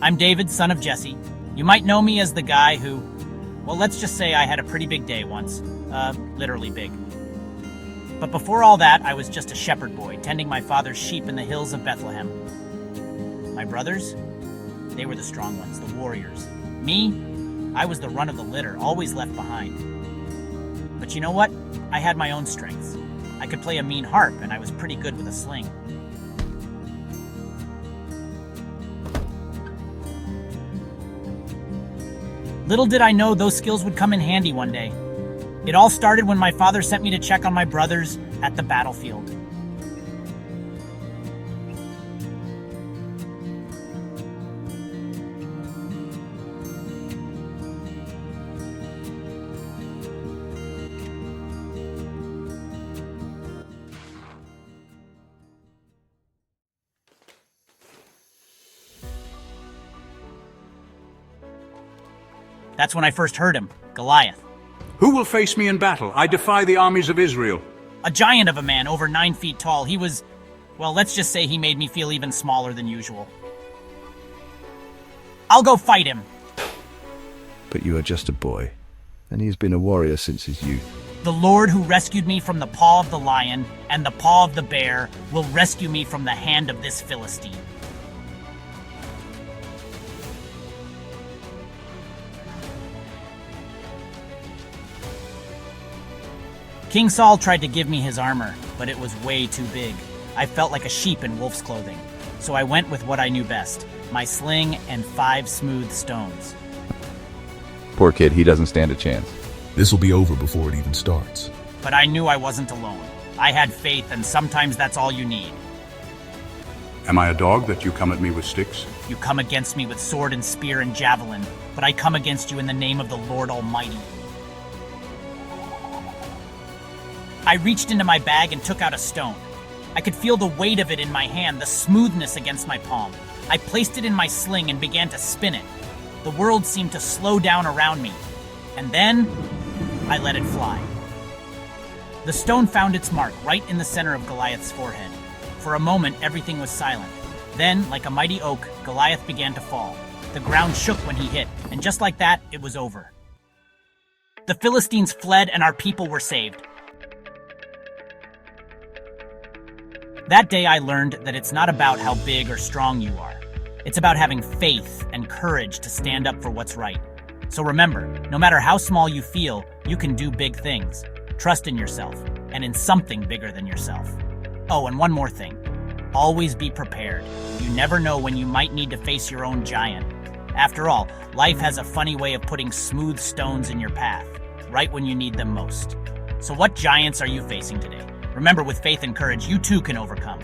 I'm David, son of Jesse. You might know me as the guy who, well, let's just say I had a pretty big day once. Literally big. But before all that, I was just a shepherd boy, tending my father's sheep in the hills of Bethlehem. My brothers? They were the strong ones, the warriors. Me? I was the run of the litter, always left behind. But you know what? I had my own strengths. I could play a mean harp, and I was pretty good with a sling. Little did I know those skills would come in handy one day. It all started when my father sent me to check on my brothers at the battlefield. That's when I first heard him, Goliath. Who will face me in battle? I defy the armies of Israel. A giant of a man, over 9 feet tall. He was, well, let's just say he made me feel even smaller than usual. I'll go fight him. But you are just a boy, and he has been a warrior since his youth. The Lord who rescued me from the paw of the lion and the paw of the bear will rescue me from the hand of this Philistine. King Saul tried to give me his armor, but it was way too big. I felt like a sheep in wolf's clothing. So I went with what I knew best, my sling and 5 smooth stones. Poor kid, he doesn't stand a chance. This will be over before it even starts. But I knew I wasn't alone. I had faith, and sometimes that's all you need. Am I a dog that you come at me with sticks? You come against me with sword and spear and javelin, but I come against you in the name of the Lord Almighty. I reached into my bag and took out a stone. I could feel the weight of it in my hand, the smoothness against my palm. I placed it in my sling and began to spin it. The world seemed to slow down around me. And then, I let it fly. The stone found its mark right in the center of Goliath's forehead. For a moment, everything was silent. Then, like a mighty oak, Goliath began to fall. The ground shook when he hit, and just like that, it was over. The Philistines fled and our people were saved. That day I learned that it's not about how big or strong you are. It's about having faith and courage to stand up for what's right. So remember, no matter how small you feel, you can do big things. Trust in yourself, and in something bigger than yourself. Oh, and one more thing. Always be prepared. You never know when you might need to face your own giant. After all, life has a funny way of putting smooth stones in your path, right when you need them most. So what giants are you facing today? Remember, with faith and courage, you too can overcome.